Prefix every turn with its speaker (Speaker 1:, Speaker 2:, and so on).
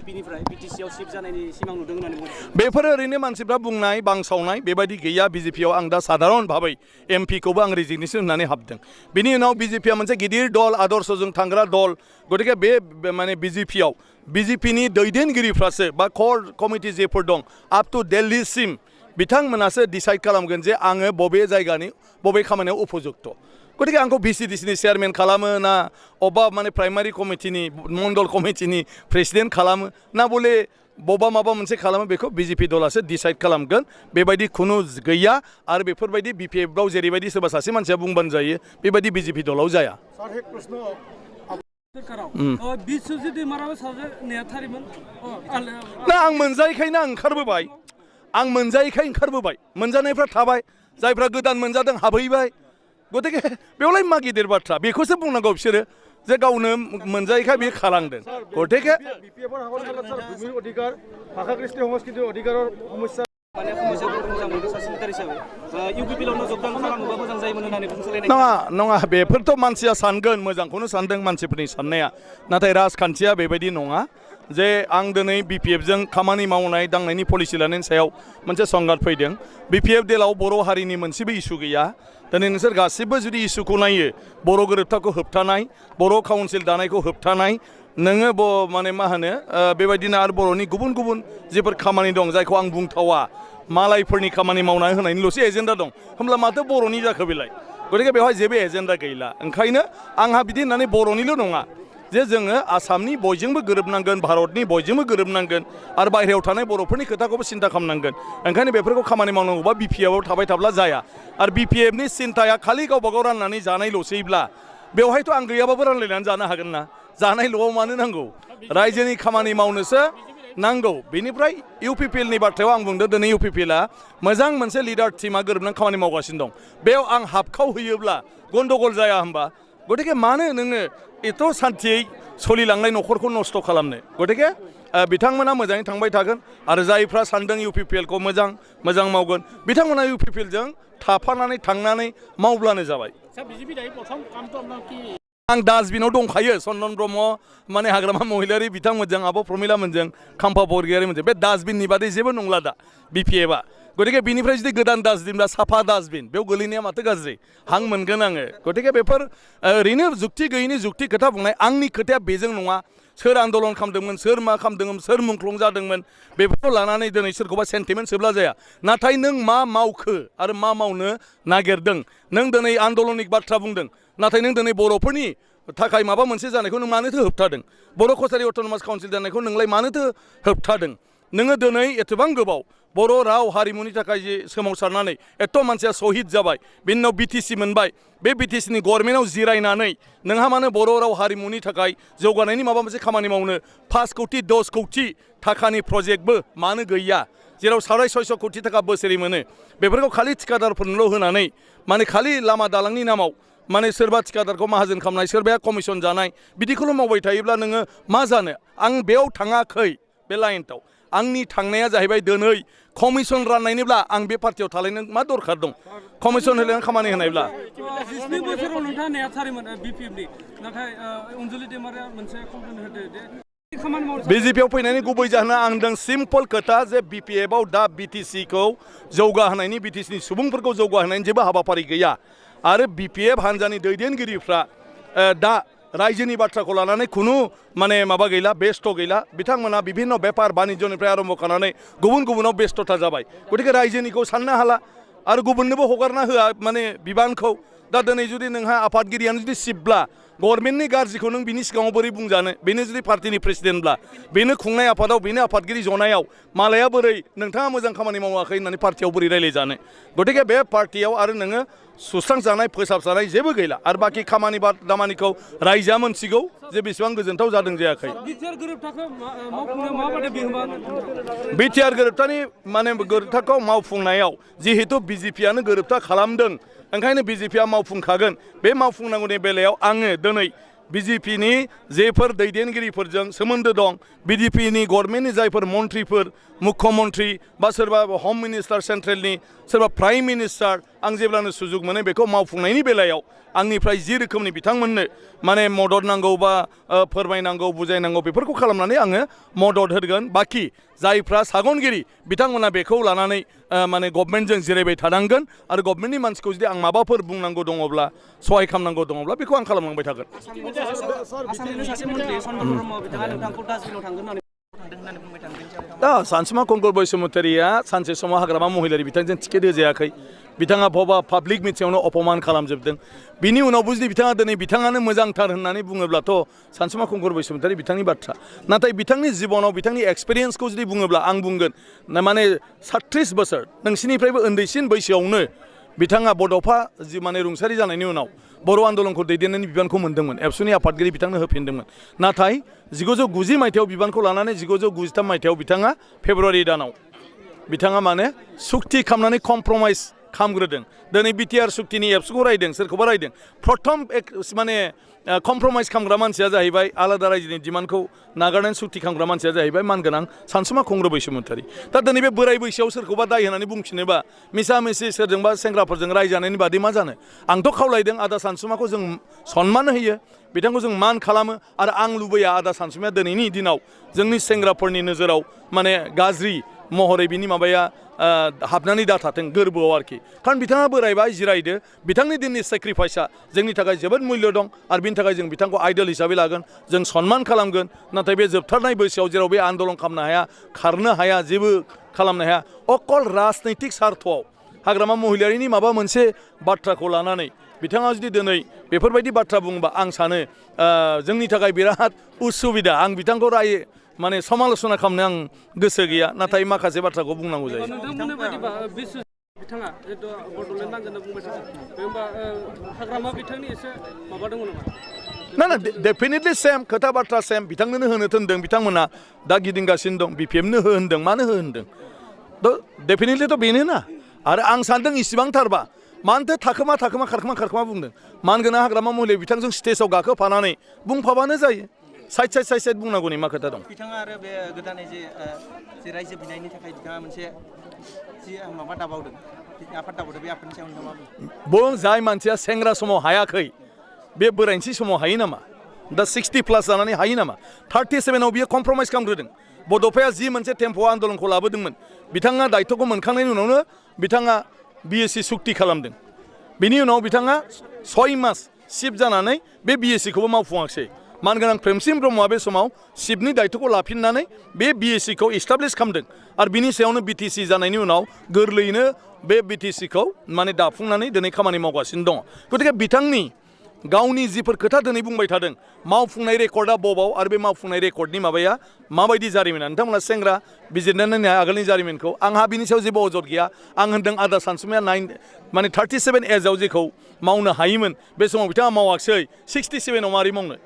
Speaker 1: बिजेपिनिफ्राय बिटिसिआव shift जानायनि सिमां नुदों होननानै बुङो
Speaker 2: बेफोर ओरैनो मानसिफ्रा बुंनाय बांसावनाय बेबायदि गैया बिजेपिआव आं दा साधारन भाबै एमपिखौबो आं रेजिगनेसन होनानै हाबदों बिनि उनाव बिजेपिआ मोनसे गिदिर दल आदर्शजों थांग्रा दल गतिके बे माने बिजेपिआव बिजेपिनि दैदेनगिरिफ्रासो बा कोर कमिटि जेफोर दं आप टु दिल्लीसिम बिथांमोनासो डिसाइड खालामगोन जे आङो बबे जायगानि बबे खामानियाव उपयुक्त गतिके आंखौ भिसिडिसिनि चेयारमेन खालामो ना अबा माने प्राइमारि कमिटिनि मण्डल कमिटिनि प्रेसिडेन्ट खालामो ना बले बबा माबा मोनसे खालामो बेखौ बिजेपि दलासो डिसाइड खालामगोन बेबायदि खुनु गैया आरो बेफोरबायदि बिपिएफआव जेरैबायदि सोरबा सासे मानसिया बुंबानो जायो बेबायदि बिजेपि दलाव जाया ना आं मोनजायैखायनो आं ओंखारबोबाय आं मोनजायैखाय ओंखारबोबाय मोनजानायफ्रा थाबाय जायफ्रा गोदान मोनजादों हाबहैबाय गतिके बेवलाय मा गिदिर बाथ्रा बेखौसो बुंनांगौ बिसोरो जे गावनो मोनजायैखाय बे खालामदों गतिके नङा बेफोरथ' मानसिया सानगोन मोजांखौनो सानदों मानसिफोरनि साननाया नाथाय राजखान्थिया बेबायदि नङा जे आं दिनै बिपिएफजों खामानि मावनाय दांनायनि पलिसि लानायनि सायाव मोनसे संघात फैदों बिपिएफ देलाव बर' हारिनि मोनसेबो इसु गैया दिनै नोंसोर गासिबो जुदि इसुखौ नायो बर' गोरोबथाखौ होबथानाय बर' काउन्सिल दानायखौ होबथानाय नोङो माने मा होनो बेबायदिनो आरो बर'नि गुबुन गुबुन जेफोर खामानि दं जायखौ आं बुंथावा मालायफोरनि खामानि मावनानै होनायनिल'सो एजेन्डा दं होमब्ला माथो बर'नि जाखो बेलाय गतिके बेवहाय जेबो एजेन्डा गैला ओंखायनो आंहा बिदि होननानै बर'निल' नङा जे जोङो आसामनि बयजोंबो गोरोबनांगोन भारतनि बयजोंबो गोरोबनांगोन आरो बाहेरायाव थानाय बर'फोरनि खोथाखौबो सिन्था खालामनांगोन ओंखायनो बेफोरखौ खामानि मावनांगौबा बिपिएफआव थाबाय थाब्ला जाया आरो बिपिएफनि सिन्थाया खालि गावबा गाव राननानै जानायल'सैब्ला बेवहायथ' आं गैयाबाबो रानलायनानै जानो हागोन ना जानायल'आव मानो नांगौ रायजोनि खामानि मावनोसो नांगौ बेनिफ्राय इउपिपिएलनि बाथ्रायाव आं बुंदों दिनै इउपिपिएलआ मोजां मोनसे लिडार टिमा गोरोबनानै खामानि मावगासिनो दं बेयाव आं हाबखाव होयोब्ला गन्दगल जाया होमबा गतिके मानो नोङो एथ' सान्थियै सोलिलांनाय न'खरखौ नस्थ' खालामनो गतिके बिथांमोना मोजाङै थांबाय थागोन आरो जायफ्रा सानदों इउपिपिएलखौ मोजां मावगोन बिथांमोना इउपिपिएलजों थाफानानै थांनानै मावब्लानो जाबाय आं डास्टबिनाव दंखायो चन्दन ब्रह्म माने हाग्रामा महिलारि बिथांमोनजों आब' प्रमिलामोनजों खाम्फा बरगयारिमोनजों बे डास्टबिननि बादै जेबो नंला दा बिपिएफआ गतिके बिनिफ्राय जुदि गोदान डास्टबिन बा साफा डास्टबिन बेयाव गोलैनाया माथो गाज्रि हां मोनगोन आङो गतिके बेफोर ओरैनो जुक्ति गैयिनि जुक्ति खोथा बुंनाय आंनि खोथाया बेजों नङा सोर आन्दलन खालामदोंमोन सोर मा खालामदोंमोन सोर मुंख्लं जादोंमोन बेफोरखौ लानानै दिनै सोरखौबा सेन्टिमेन्ट सोब्ला जाया नाथाय नों मा मावखो आरो मा मावनो नागिरदों नों दिनै आन्दलनिक बाथ्रा बुंदों नाथाय नों दिनै बर'फोरनि थाखाय माबा मोनसे जानायखौ नों मानोथो होबथादों बर' कसारि अट'नमास काउन्सिल जानायखौ नोंलाय मानोथो होबथादों नोङो दिनै एथबां गोबाव बर' राव हारिमुनि थाखाय जे सोमावसारनानै एथ' मानसिया शहीद जाबाय बिनि उनाव बिटिसि मोनबाय बे बिटिसिनि गभर्नमेन्टआव जिरायनानै नोंहा मानो बर' राव हारिमुनि थाखाय जौगानायनि माबा मोनसे खामानि मावनो 5 कौटि 10 कौटि थाखानि प्रजेक्टबो मानो गैया जेराव 650 कौटि थाखा बोसोरै मोनो बेफोरखौ खालि थिकादारफोरनोल' होनानै माने खालि लामा दालांनि नामाव माने सोरबा थिकादारखौ माहाजोन खालामनाय सोरबाया कमिसन जानाय बिदिखौल' मावबाय थायोब्ला नोङो मा जानो आं बेयाव थाङाखै बे लाइनआव आंनि थांनाया जाहैबाय दिनै कमिसन राननायनिब्ला आं बे पार्टियाव थालायनो मा दरखार दं कमिसन होनानै खामानि होनायब्ला बिजेपिआव फैनायनि गुबै जाहोना आं होनदों सिम्पल खोथा जे बिपिएफआव दा बिटिसिखौ जौगाहोनायनि बिटिसिनि सुबुंफोरखौ जौगाहोनायनि जेबो हाबाफारि गैया आरो बिपिएफ हान्जानि दैदेनगिरिफ्रा दा रायजोनि बाथ्राखौ लानानै खुनु माने माबा गैला बेस्थ' गैला बिथांमोना बिभिन्न बेपार बानिज्यनिफ्राय आरम्भ खालामनानै गुबुनाव बेस्थ'था जाबाय गतिके रायजोनिखौ साननो हाला आरो गुबुननोबो हगारना होआ माने बिबानखौ दा दिनै जुदि नोंहा आफादगिरियानो जुदि सिबब्ला गभर्नमेन्टनि गाज्रिखौ नों बिनि सिगाङाव बोरै बुंजानो बेनो जुदि पार्टिनि प्रेसिडेन्टब्ला बेनो खुंनाय आफादाव बेनो आफादगिरि जनायाव मालाया बोरै नोंथाङा मोजां खामानि मावाखै होननानै पार्टियाव बोरै रायलायजानो गतिके बे पार्टियाव आरो नोङो सुस्रांजानाय फोसाबजानाय जेबो गैला आरो बाखि खामानि दामानिखौ रायजोआ मोनथिगौ जे बेसेबां गोजोनथाव जादों जायाखै बिटिआर गोरोबथानि माने गोरोबथाखौ मावफुंनायाव जिहेतु बिजेपिआनो गोरोबथा खालामदों ओंखायनो बिजेपिआ मावफुंखागोन बे मावफुंनांगौनि बेलायाव आङो दिनै बिजेपिनि जेफोर दैदेनगिरिफोरजों सोमोन्दो दं बिजेपिनि गभर्नमेन्टनि जायफोर मन्थ्रिफोर मुख्यमन्थ्रि बा सोरबा हम मिनिस्टार सेन्ट्रेलनि सोरबा प्राइम मिनिस्टार आं जेब्लानो सुजुग मोनो बेखौ मावफुंनायनि बेलायाव आंनिफ्राय जि रोखोमनि बिथांमोननो माने मदद नांगौ बा फोरमायनांगौ बुजायनांगौ बेफोरखौ खालामनानै आङो मदद होगोन बाखि जायफ्रा सागनगिरि बिथांमोना बेखौ लानानै माने गभर्नमेन्टजों जिरायबाय थानांगोन आरो गभर्नमेन्टनि मानसिखौ जुदि आं माबाफोर बुंनांगौ दङब्ला सहाय खालामनांगौ दङब्ला बेखौ आं खालामलांबाय थागोन दा सानसुमा कंकर बैसुमतारिया सानसे समाव हाग्रामा महिलारि बिथांजों टिकेट होजायाखै बिथाङा बबा पाब्लिक मिटिङावनो अपमान खालामजोबदों बिनि उनावबो जुदि बिथाङा दिनै बिथाङानो मोजांथार होननानै बुङोब्लाथ' सानसुमा कंकर बैसुमतारि बिथांनि बाथ्रा नाथाय बिथांनि जिबनाव बिथांनि एक्सपिरियेन्सखौ जुदि बुङोब्ला आं बुंगोन माने 36 बोसोर नोंसिनिफ्रायबो उन्दैसिन बैसोआवनो बिथाङा बड'फा जि माने रुंसारि जानायनि उनाव बर' आन्दोलनखौ दैदेननायनि बिबानखौ मोन्दोंमोन एबसुनि आफादगिरि बिथांनो होफिनदोंमोन नाथाय 1990 मायथाइयाव बिबानखौ लानानै 1993 मायथाइयाव बिथाङा फेब्रुवारि दानाव बिथाङा माने सुक्ति खालामनानै कमप्रमाइज खालामग्रोदों दिनै बिटिआर सुक्तिनि एबसुखौ रायदों सोरखौबा रायदों प्रथम माने कमप्रमाइज खालामग्रा मानसिया जाहैबाय आलादा रायजोनि डिमान्डखौ नागारनानै सुक्ति खालामग्रा मानसिया जाहैबाय मानगोनां सानसुमा कंकर बैसुमतारि दा दिनै बे बोराय बैसोआव सोरखौबा दाय होनानै बुंफिनोबा मिसा मिसि सोरजोंबा सेंग्राफोरजों रायजानायनि बादै मा जानो आंथ' खावलायदों आदा सानसुमाखौ जों सन्मान होयो बिथांखौ जों मान खालामो आरो आं लुबैया आदा सानसुमाया दिनैनि दिनाव जोंनि सेंग्राफोरनि नोजोराव माने गाज्रि महरै बिनि माबाया हाबनानै दाथाथों गोरबोआव आरोखि खारन बिथाङा बोरायबाय जिरायदो बिथांनि दिननि सेक्रिफाइसआ जोंनि थाखाय जोबोद मुल्य दं आरो बिनि थाखाय जों बिथांखौ आइडल हिसाबै लागोन जों सन्मान खालामगोन नाथाय बे जोबथारनाय बैसोआव जेराव बे आन्दलन खालामनो हाया खारनो हाया जेबो खालामनो हाया अकल राजनैतिक सार्थआव हाग्रामा महिलारिनि माबा मोनसे बाथ्राखौ लानानै बिथाङा जुदि दिनै बेफोरबायदि बाथ्रा बुङोबा आं सानो जोंनि थाखाय बिराद उसुबिदा आं बिथांखौ रायो माने समालोचना खालामनो आं गोसो गैया नाथाय माखासे बाथ्राखौ बुंनांगौ जायो
Speaker 1: बिथाङा जिहेतु बड'लेण्ड नांगोन बुंबाय थादों होमबा हाग्रामा बिथांनि एसे माबा दङ नामा
Speaker 2: ना डेफिनेटलि सेम खोथा बाथ्रा सेम बिथांनोनो होनो थिनदों बिथांमोना दा गिदिंगासिनो दं बिपिएफनो हो होनदों मानो हो होनदों डेफिनेटलिथ' बेनो ना आरो आं सानदों इसिबांथारबा मानोथो थाखोमा खारखोमा बुंदों मानगोनां हाग्रामा महिलारि बिथांजों स्टेजआव गाखोफानानै बुंफाबानो जायो साइड बुंनांगौनि मा खोथा दं
Speaker 3: बिथाङा आरो बे गोदानै जे रायजो बिनायनि थाखाय बिथाङा मोनसे जि माबा दाबावदों आफाद दाबावदों बे आफादनि सायाव नोंथाङा
Speaker 2: बुं जाय मानसिया सेंग्रा समाव हायाखै बे बोरायनोसै समाव हायो नामा दा 60+ जानानै हायो नामा 37आव बियो कमप्रमाइज खालामग्रोदों बड'फाया जि मोनसे टेम्प' आन्दलनखौ लाबोदोंमोन बिथाङा दायथ'खौ मोनखांनायनि उनावनो बिथाङा बिएससि सुक्ति खालामदों बिनि उनाव बिथाङा 6 मास सिफ जानानै बे बिएससिखौबो मावफुङाखिसै मानगोनां प्रेमसिं ब्रह्मआ बे समाव सिफनि दायथ'खौ लाफिननानै बे बिएससिखौ इस्टाब्लिश खालामदों आरो बिनि सायावनो बिटिसि जानायनि उनाव गोरलैयैनो बे बिटिसिखौ माने दाफुंनानै दिनै खामानि मावगासिनो दङ गतिके बिथांनि गावनि जिफोर खोथा दिनै बुंबाय थादों मावफुंनाय रेकर्डआ बबाव आरो बे मावफुंनाय रेकर्डनि माबाया माबायदि जारिमिना नोंथांमोना सेंग्रा बिजिरनानै नाय आगोलनि जारिमिनखौ आंहा बिनि सायाव जेबो अजद गैया आं होनदों आदा सानसुमाया 37 एजआव जेखौ मावनो हायोमोन बे समाव बिथाङा मावाखिसै 67आव मारै मावनो